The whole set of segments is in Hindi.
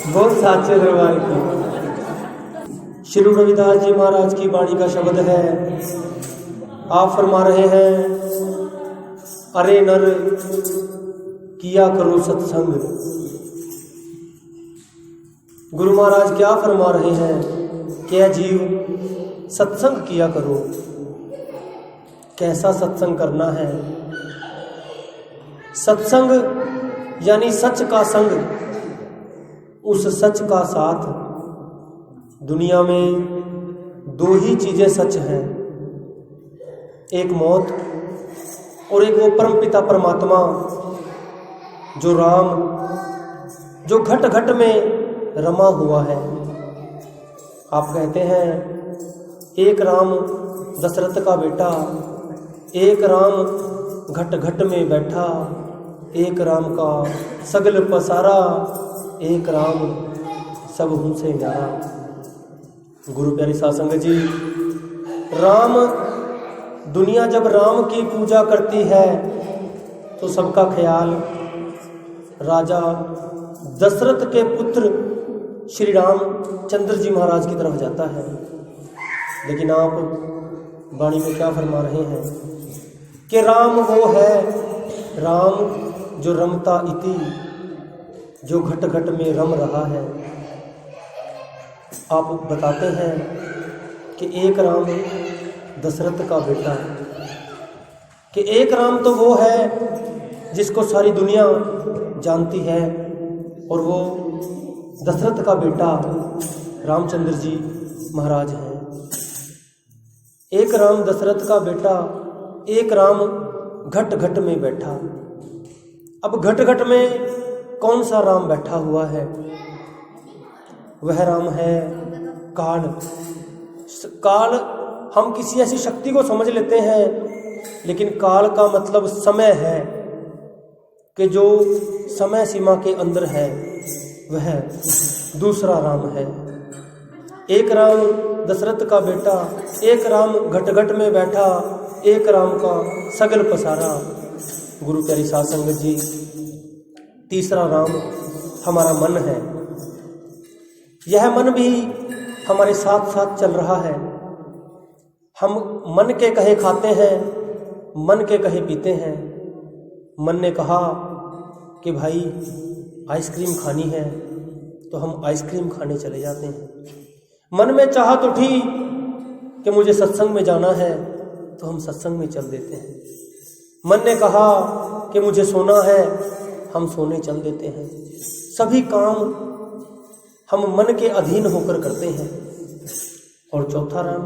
बहुत साचे दरबार की। श्री रविदास जी महाराज की वाणी का शब्द है। आप फरमा रहे हैं, अरे नर किया करो सत्संग। गुरु महाराज क्या फरमा रहे हैं? क्या जीव सत्संग किया करो। कैसा सत्संग करना है? सत्संग यानी सच का संग, उस सच का साथ। दुनिया में दो ही चीजें सच हैं, एक मौत और एक वो परम पिता परमात्मा जो राम, जो घट घट में रमा हुआ है। आप कहते हैं एक राम दशरथ का बेटा, एक राम घट घट में बैठा, एक राम का सगल पसारा, एक राम सब हमसे न्यारा। गुरु प्यारी साध संगत जी, राम, दुनिया जब राम की पूजा करती है तो सबका ख्याल राजा दशरथ के पुत्र श्री रामचंद्र जी महाराज की तरफ जाता है। लेकिन आप वाणी में क्या फरमा रहे हैं कि राम वो है, राम जो रमता इति, जो घट घट में रम रहा है। आप बताते हैं कि एक राम दशरथ का बेटा, कि एक राम तो वो है जिसको सारी दुनिया जानती है, और वो दशरथ का बेटा रामचंद्र जी महाराज हैं। एक राम दशरथ का बेटा, एक राम घट घट में बैठा। अब घट घट में कौन सा राम बैठा हुआ है? वह राम है काल। काल हम किसी ऐसी शक्ति को समझ लेते हैं, लेकिन काल का मतलब समय है, कि जो समय सीमा के अंदर है वह दूसरा राम है। एक राम दशरथ का बेटा, एक राम घट घट में बैठा, एक राम का सगल पसारा। गुरु प्यारी साध संगत जी, तीसरा राम हमारा मन है। यह मन भी हमारे साथ साथ चल रहा है। हम मन के कहे खाते हैं, मन के कहे पीते हैं। मन ने कहा कि भाई आइसक्रीम खानी है तो हम आइसक्रीम खाने चले जाते हैं। मन में चाहत उठी कि मुझे सत्संग में जाना है तो हम सत्संग में चल देते हैं। मन ने कहा कि मुझे सोना है, हम सोने चल देते हैं। सभी काम हम मन के अधीन होकर करते हैं। और चौथा राम,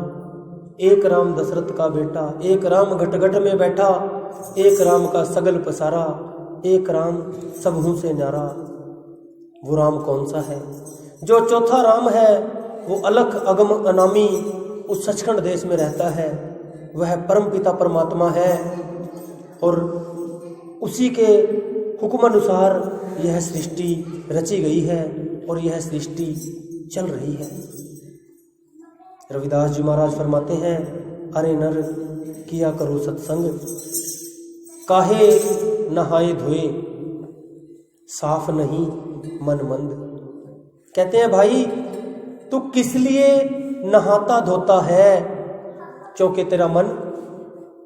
एक राम दशरथ का बेटा, एक राम घट घट में बैठा, एक राम का सगल पसारा, एक राम सबहू से न्यारा। वो राम कौन सा है? जो चौथा राम है वो अलख अगम अनामी उस सचखंड देश में रहता है। वह परम पिता परमात्मा है और उसी के हुक्म अनुसार यह सृष्टि रची गई है और यह सृष्टि चल रही है। रविदास जी महाराज फरमाते हैं, अरे नर किया करो सत्संग, काहे नहाए धोए साफ नहीं मन मंद। कहते हैं भाई तू किस लिए नहाता धोता है? क्योंकि तेरा मन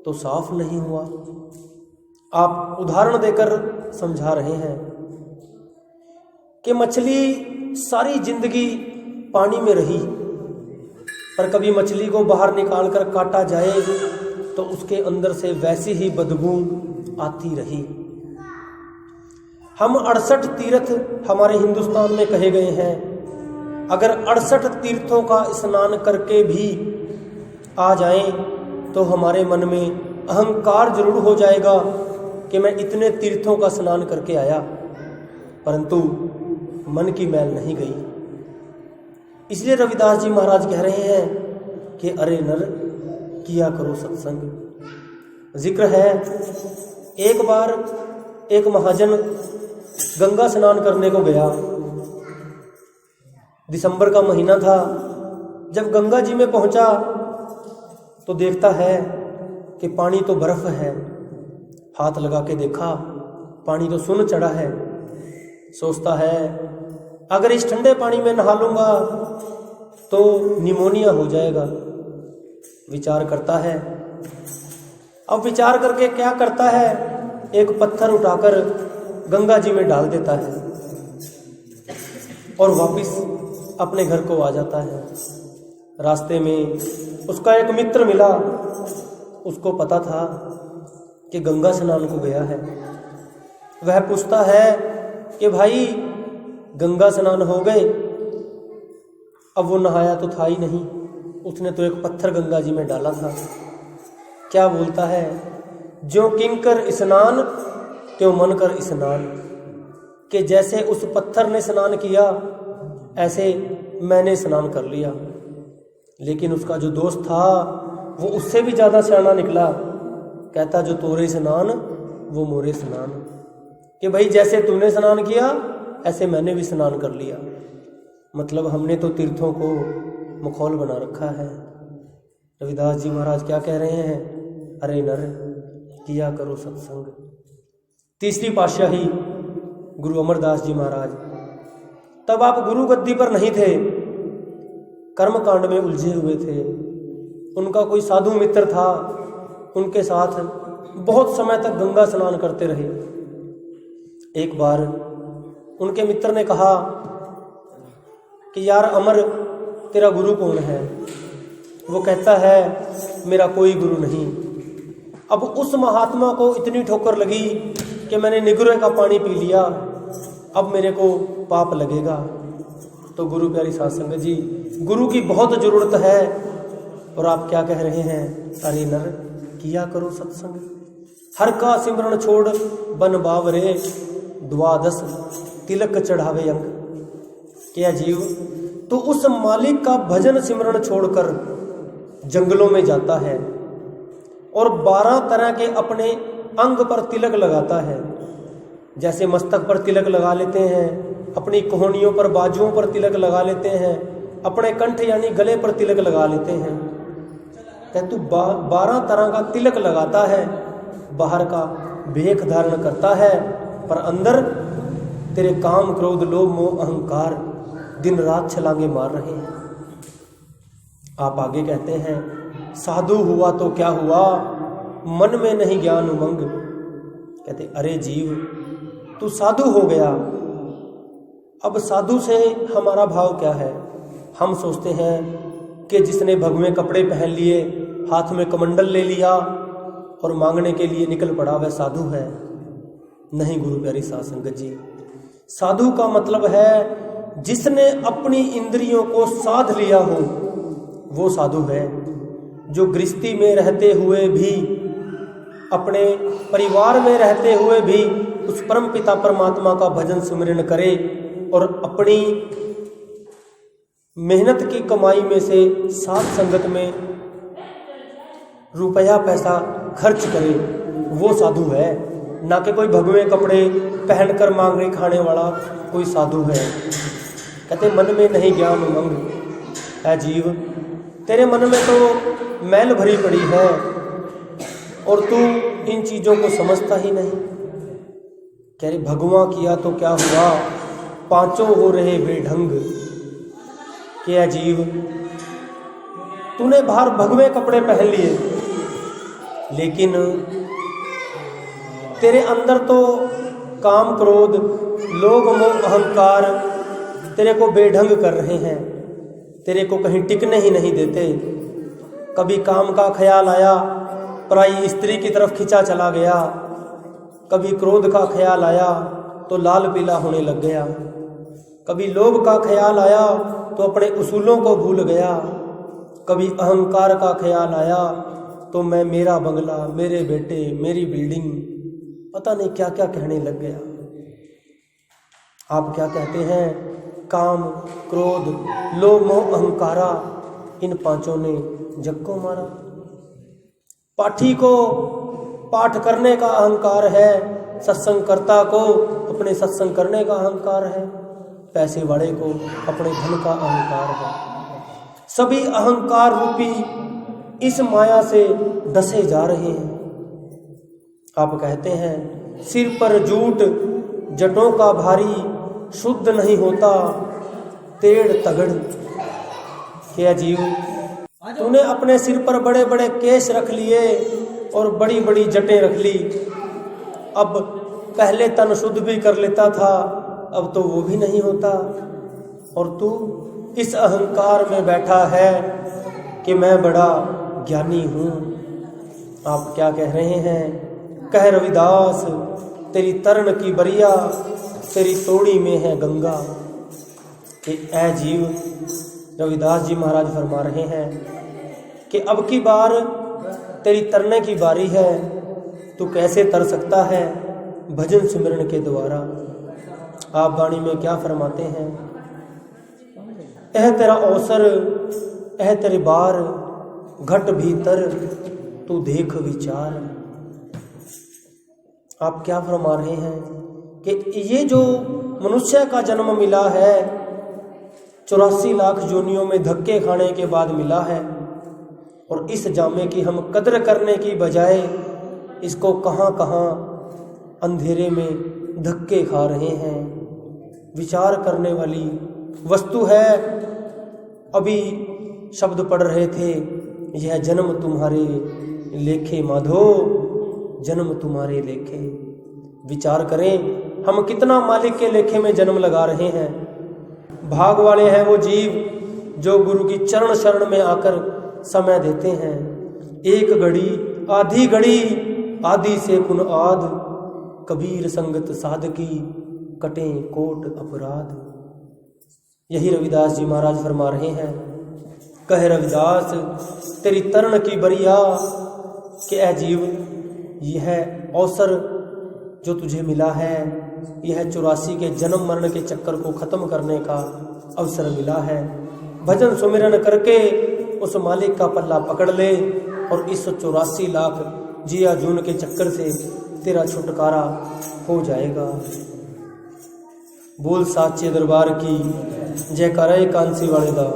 तो साफ नहीं हुआ। आप उदाहरण देकर समझा रहे हैं कि मछली सारी जिंदगी पानी में रही, पर कभी मछली को बाहर निकाल कर काटा जाए तो उसके अंदर से वैसी ही बदबू आती रही। हम 68 तीर्थ हमारे हिंदुस्तान में कहे गए हैं। अगर 68 तीर्थों का स्नान करके भी आ जाएं तो हमारे मन में अहंकार जरूर हो जाएगा कि मैं इतने तीर्थों का स्नान करके आया, परंतु मन की मैल नहीं गई। इसलिए रविदास जी महाराज कह रहे हैं कि अरे नर किया करो सत्संग। जिक्र है एक बार एक महाजन गंगा स्नान करने को गया। दिसंबर का महीना था। जब गंगा जी में पहुंचा तो देखता है कि पानी तो बर्फ है। हाथ लगा के देखा, पानी तो सुन चढ़ा है। सोचता है अगर इस ठंडे पानी में नहा लूँगा तो निमोनिया हो जाएगा। विचार करता है। अब विचार करके क्या करता है, एक पत्थर उठाकर गंगा जी में डाल देता है और वापस अपने घर को आ जाता है। रास्ते में उसका एक मित्र मिला, उसको पता था कि गंगा स्नान को गया है। वह पूछता है कि भाई गंगा स्नान हो गए? अब वो नहाया तो था ही नहीं, उसने तो एक पत्थर गंगा जी में डाला था। क्या बोलता है, ज्यों किंकर स्नान त्यों मन कर स्नान, कि जैसे उस पत्थर ने स्नान किया ऐसे मैंने स्नान कर लिया। लेकिन उसका जो दोस्त था वो उससे भी ज़्यादा सियाना निकला। कहता जो तोरे स्नान वो मोरे स्नान, कि भाई जैसे तूने स्नान किया ऐसे मैंने भी स्नान कर लिया। मतलब हमने तो तीर्थों को मखौल बना रखा है। रविदास जी महाराज क्या कह रहे हैं, अरे नर किया करो सत्संग। तीसरी पातशाही गुरु अमरदास जी महाराज, तब आप गुरु गद्दी पर नहीं थे, कर्म कांड में उलझे हुए थे। उनका कोई साधु मित्र था, उनके साथ बहुत समय तक गंगा स्नान करते रहे। एक बार उनके मित्र ने कहा कि यार अमर, तेरा गुरु कौन है? वो कहता है मेरा कोई गुरु नहीं। अब उस महात्मा को इतनी ठोकर लगी कि मैंने निगुरे का पानी पी लिया, अब मेरे को पाप लगेगा। तो गुरु प्यारी साध संगत जी, गुरु की बहुत ज़रूरत है और आप क्या कह रहे हैं, अरे नर किया करो सत्संग। हर का सिमरन छोड़ बन बावरे, द्वादश तिलक चढ़ावे अंग। क्या जीव तो उस मालिक का भजन सिमरन छोड़कर जंगलों में जाता है और 12 तरह के अपने अंग पर तिलक लगाता है। जैसे मस्तक पर तिलक लगा लेते हैं, अपनी कोहनियों पर, बाजुओं पर तिलक लगा लेते हैं, अपने कंठ यानी गले पर तिलक लगा लेते हैं। कहते तू 12 तरह का तिलक लगाता है, बाहर का भेख धारण करता है, पर अंदर तेरे काम क्रोध लोभ मोह अहंकार दिन रात छलांगे मार रहे हैं। आप आगे कहते हैं, साधु हुआ तो क्या हुआ, मन में नहीं ज्ञान उमंग। कहते अरे जीव तू साधु हो गया, अब साधु से हमारा भाव क्या है? हम सोचते हैं कि जिसने भगवे कपड़े पहन लिए, हाथ में कमंडल ले लिया और मांगने के लिए निकल पड़ा वह साधु है। नहीं गुरु प्यारी साध संगत जी, साधु का मतलब है जिसने अपनी इंद्रियों को साध लिया हो, वो साधु है। जो गृहस्थी में रहते हुए भी, अपने परिवार में रहते हुए भी उस परम पिता परमात्मा का भजन सुमिरन करे और अपनी मेहनत की कमाई में से साथ संगत में रुपया पैसा खर्च करे, वो साधु है। ना कि कोई भगवे कपड़े पहनकर मांगने खाने वाला कोई साधु है। कहते मन में नहीं ज्ञान उमंग। है जीव तेरे मन में तो मैल भरी पड़ी है और तू इन चीज़ों को समझता ही नहीं। कह रहे भगवा किया तो क्या हुआ, पांचों हो रहे बेढंग। क्या जीव तूने बाहर भगवे कपड़े पहन लिए, लेकिन तेरे अंदर तो काम क्रोध लोभ मोह अहंकार तेरे को बेढंग कर रहे हैं, तेरे को कहीं टिकने ही नहीं देते। कभी काम का ख्याल आया, पराई स्त्री की तरफ खिंचा चला गया। कभी क्रोध का ख्याल आया तो लाल पीला होने लग गया। कभी लोभ का ख्याल आया तो अपने उसूलों को भूल गया। कभी अहंकार का ख्याल आया तो मैं, मेरा बंगला, मेरे बेटे, मेरी बिल्डिंग, पता नहीं क्या क्या कहने लग गया। आप क्या कहते हैं, काम क्रोध लोभ मोह अहंकारा, इन पांचों ने जग को मारा। पाठी को पाठ करने का अहंकार है, सत्संगकर्ता को अपने सत्संग करने का अहंकार है, पैसे वाले को अपने धन का अहंकार है। सभी अहंकार रूपी इस माया से डसे जा रहे हैं। आप कहते हैं सिर पर जूट जटों का भारी, शुद्ध नहीं होता तेड़ तगड़ के अजीब, तूने अपने सिर पर बड़े बड़े केश रख लिए और बड़ी बड़ी जटें रख ली। अब पहले तन शुद्ध भी कर लेता था, अब तो वो भी नहीं होता। और तू इस अहंकार में बैठा है कि मैं बड़ा ज्ञानी हूँ। आप क्या कह रहे हैं? कह रविदास, तेरी तरण की बरिया, तेरी तोड़ी में है गंगा। कि ऐ जीव, रविदास जी महाराज फरमा रहे हैं कि अब की बार तेरी तरने की बारी है। तू कैसे तर सकता है? भजन सिमरन के द्वारा। आप वाणी में क्या फरमाते हैं? एह तेरा अवसर, एह तेरे बार, घट भीतर तू देख विचार। आप क्या फरमा रहे हैं कि ये जो मनुष्य का जन्म मिला है 84 लाख योनियों में धक्के खाने के बाद मिला है, और इस जामे की हम कद्र करने की बजाय इसको कहाँ कहाँ अंधेरे में धक्के खा रहे हैं। विचार करने वाली वस्तु है। अभी शब्द पढ़ रहे थे, यह जन्म तुम्हारे लेखे माधो, जन्म तुम्हारे लेखे। विचार करें, हम कितना मालिक के लेखे में जन्म लगा रहे हैं। भाग वाले हैं वो जीव जो गुरु की चरण शरण में आकर समय देते हैं। एक घड़ी आधी घड़ी, आदि से कुन आध, कबीर संगत साधकी, कटे कोट अपराध। यही रविदास जी महाराज फरमा रहे हैं। कह रविदास, तेरी तरण की बरिया कि ऐ जीव, यह अवसर जो तुझे मिला है, यह 84 के जन्म मरण के चक्कर को खत्म करने का अवसर मिला है। भजन सुमिरन करके उस मालिक का पल्ला पकड़ ले और इस 84 लाख जिया जून के चक्कर से तेरा छुटकारा हो जाएगा। बोल साचे दरबार की जयकारा कांसी वाले दा।